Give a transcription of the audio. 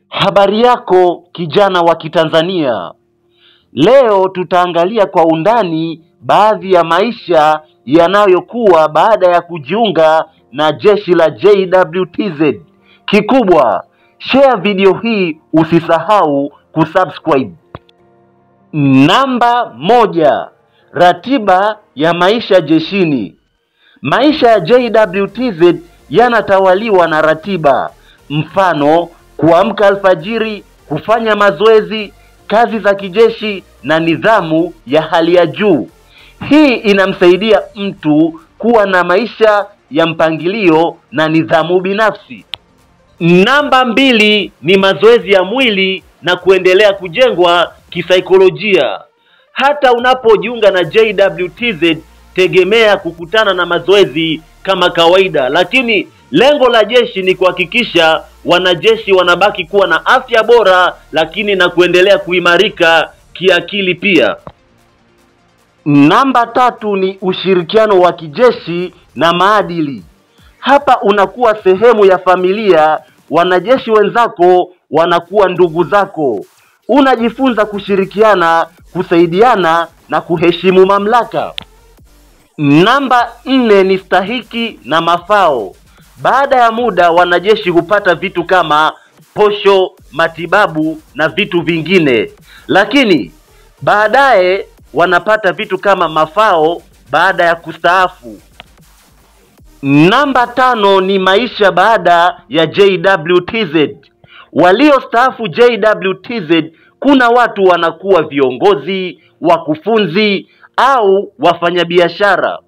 Habari yako kijana wa Kitanzania. Leo tutaangalia kwa undani baadhi ya maisha yanayokuwa baada ya kujiunga na jeshi la JWTZ. Kikubwa, share video hii, usisahau kusubscribe. Namba 1, ratiba ya maisha jeshini. Maisha ya JWTZ yanatawaliwa na ratiba, mfano kuamka alfajiri, kufanya mazoezi, kazi za kijeshi na nidhamu ya hali ya juu. Hii inamsaidia mtu kuwa na maisha ya mpangilio na nidhamu binafsi. Namba 2 ni mazoezi ya mwili na kuendelea kujengwa kisaikolojia. Hata unapojiunga na JWTZ, tegemea kukutana na mazoezi kama kawaida, lakini lengo la jeshi ni kuhakikisha wanajeshi wanabaki kuwa na afya bora, lakini na kuendelea kuimarika kiakili pia. Namba 3 ni ushirikiano wa kijeshi na maadili. Hapa unakuwa sehemu ya familia, wanajeshi wenzako wanakuwa ndugu zako. Unajifunza kushirikiana, kusaidiana na kuheshimu mamlaka. Namba 4 ni stahiki na mafao. Baada ya muda wanajeshi hupata vitu kama posho, matibabu na vitu vingine, lakini baadaye wanapata vitu kama mafao baada ya kustaafu. Namba 5 ni maisha baada ya JWTZ. Waliostaafu JWTZ, kuna watu wanakuwa viongozi, wakufunzi au wafanyabiashara.